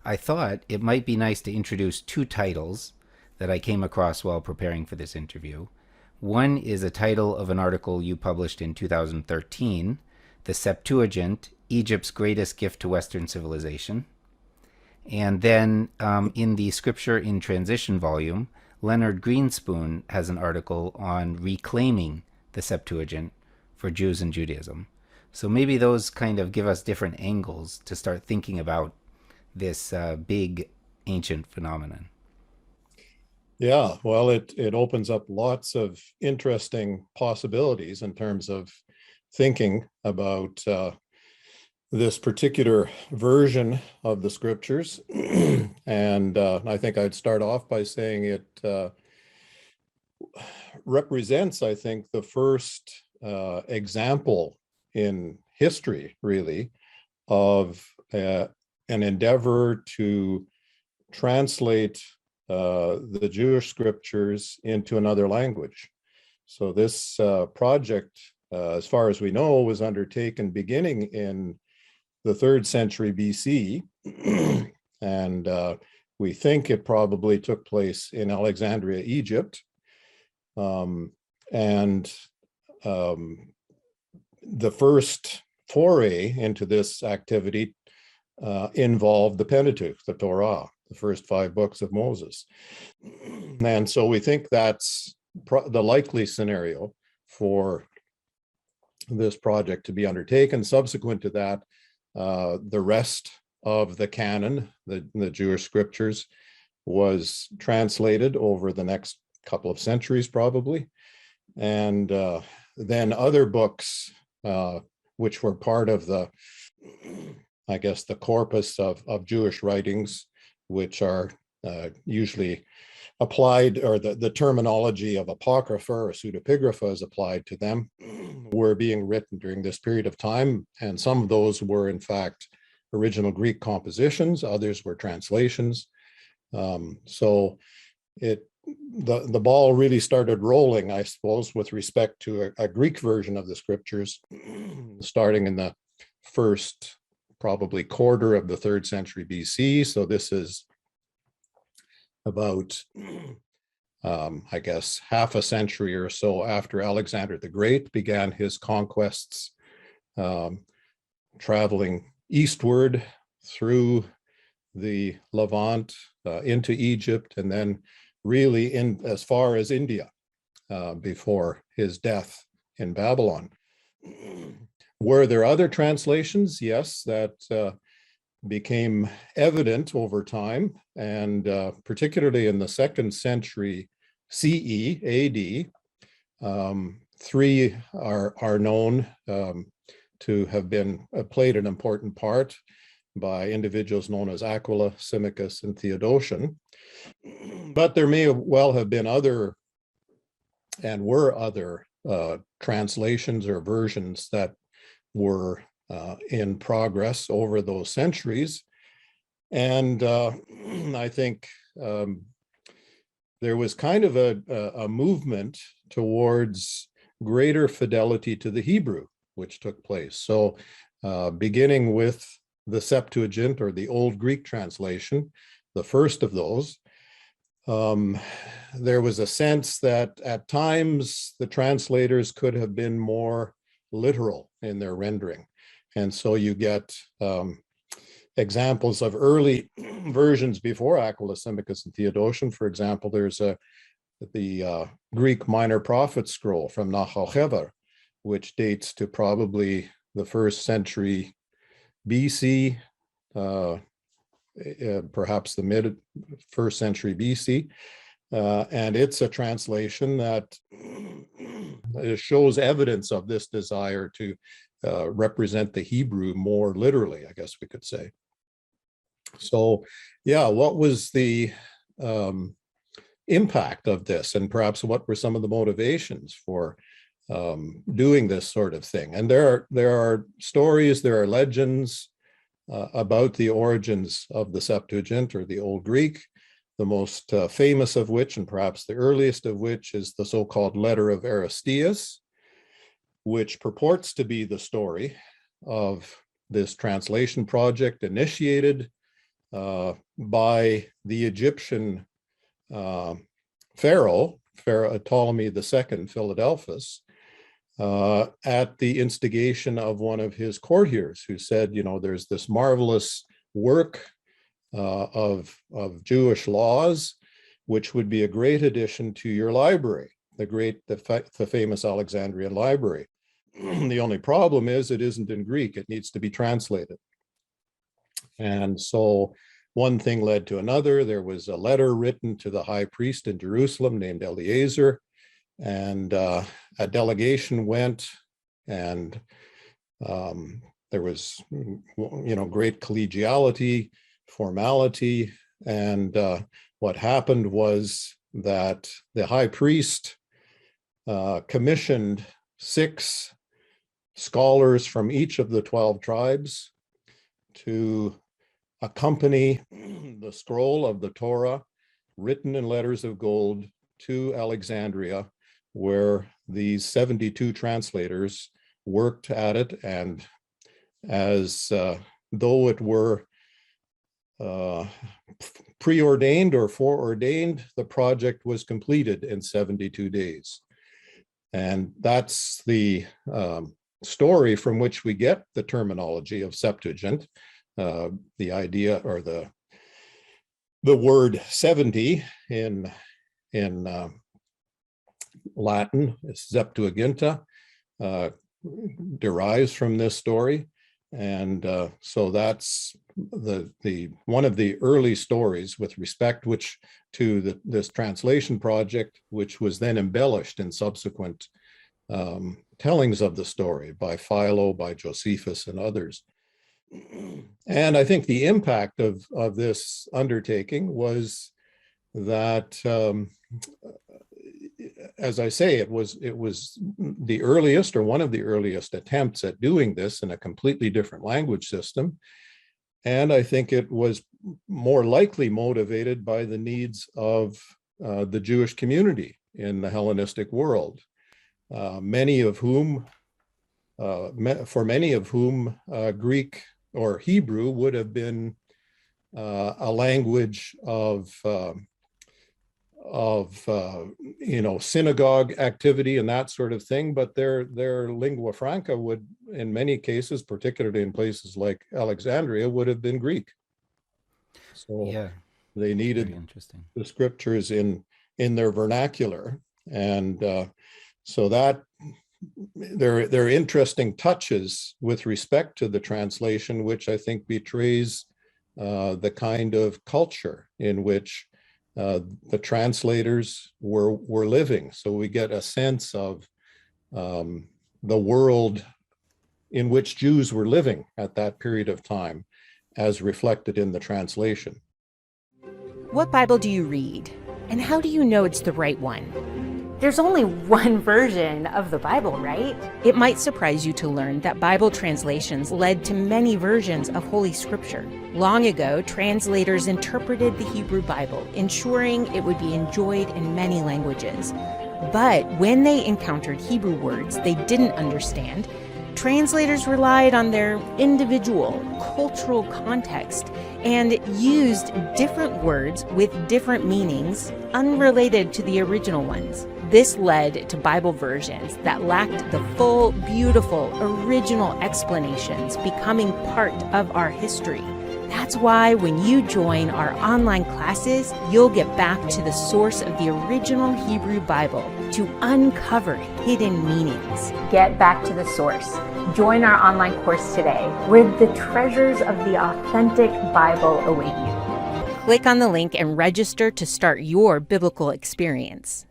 I thought it might be nice to introduce two titles that I came across while preparing for this interview. One is a title of an article you published in 2013, The Septuagint, Egypt's Greatest Gift to Western Civilization. And then in the Scripture in Transition volume, Leonard Greenspoon has an article on reclaiming the Septuagint for Jews and Judaism. So maybe those kind of give us different angles to start thinking about this big ancient phenomenon. Yeah, well, it opens up lots of interesting possibilities in terms of thinking about this particular version of the scriptures. And I think I'd start off by saying it represents, I think, the first example in history, really, of an endeavor to translate the Jewish scriptures into another language. So this project, as far as we know, was undertaken beginning in the 3rd century BC. And we think it probably took place in Alexandria, Egypt. The first foray into this activity involved the Pentateuch, the Torah, the first 5 books of Moses. And so we think that's the likely scenario for this project to be undertaken. Subsequent to that, the rest of the canon, the Jewish scriptures, was translated over the next couple of centuries, probably. And then other books, which were part of the, I guess, the corpus of Jewish writings, which are usually applied, or the terminology of apocrypha or pseudepigrapha is applied to them, were being written during this period of time. And some of those were, in fact, original Greek compositions, others were translations. So the ball really started rolling, I suppose, with respect to a Greek version of the scriptures, starting in the first probably quarter of the 3rd century BC. So this is about, I guess, half a century or so after Alexander the Great began his conquests, traveling eastward through the Levant into Egypt, and then really in as far as India before his death in Babylon. Were there other translations? Yes, that became evident over time, and particularly in the 2nd century CE, AD, 3 are known to have been played an important part by individuals known as Aquila, Symmachus, and Theodotion. But there may well have been other, and were other, translations or versions that were in progress over those centuries. And I think there was kind of a movement towards greater fidelity to the Hebrew, which took place. So beginning with the Septuagint, or the Old Greek translation, the first of those, there was a sense that at times the translators could have been more literal in their rendering. And so you get examples of early versions before Aquila, Symmachus, and Theodotion. For example, there's the Greek Minor Prophet scroll from Hiebert, which dates to probably the 1st century BC, perhaps the mid 1st century BC. And it's a translation that shows evidence of this desire to represent the Hebrew more literally, I guess we could say. So, yeah, what was the impact of this, and perhaps what were some of the motivations for doing this sort of thing? And there are stories, there are legends about the origins of the Septuagint, or the Old Greek. The most famous of which, and perhaps the earliest of which, is the so-called letter of Aristeas, which purports to be the story of this translation project initiated by the Egyptian Pharaoh Ptolemy II Philadelphus, at the instigation of one of his courtiers, who said, there's this marvelous work of Jewish laws, which would be a great addition to your library, the famous Alexandrian library. The only problem is it isn't in Greek. It needs to be translated. And so one thing led to another. There was a letter written to the high priest in Jerusalem named Eleazar, and a delegation went, and there was, great collegiality, formality, and what happened was that the high priest commissioned 6 scholars from each of the 12 tribes to accompany the scroll of the Torah written in letters of gold to Alexandria, where these 72 translators worked at it, and as though it were preordained or foreordained, the project was completed in 72 days. And that's the story from which we get the terminology of Septuagint, the idea, or the word 70 in Latin, Septuaginta, derives from this story. And so that's the one of the early stories with respect to this translation project, which was then embellished in subsequent tellings of the story by Philo, by Josephus, and others. And I think the impact of this undertaking was that, as I say, it was the earliest, or one of the earliest attempts at doing this in a completely different language system. And I think it was more likely motivated by the needs of the Jewish community in the Hellenistic world, for many of whom Greek or Hebrew would have been a language of synagogue activity and that sort of thing, but their lingua franca would, in many cases, particularly in places like Alexandria, would have been Greek. So yeah, they needed the scriptures in their vernacular, and so that there are interesting touches with respect to the translation, which I think betrays the kind of culture in which the translators were living. So we get a sense of the world in which Jews were living at that period of time, as reflected in the translation. What Bible do you read? And how do you know it's the right one? There's only one version of the Bible, right? It might surprise you to learn that Bible translations led to many versions of Holy Scripture. Long ago, translators interpreted the Hebrew Bible, ensuring it would be enjoyed in many languages. But when they encountered Hebrew words they didn't understand, translators relied on their individual cultural context and used different words with different meanings unrelated to the original ones. This led to Bible versions that lacked the full, beautiful, original explanations becoming part of our history. That's why when you join our online classes, you'll get back to the source of the original Hebrew Bible to uncover hidden meanings. Get back to the source. Join our online course today, where the treasures of the authentic Bible await you. Click on the link and register to start your biblical experience.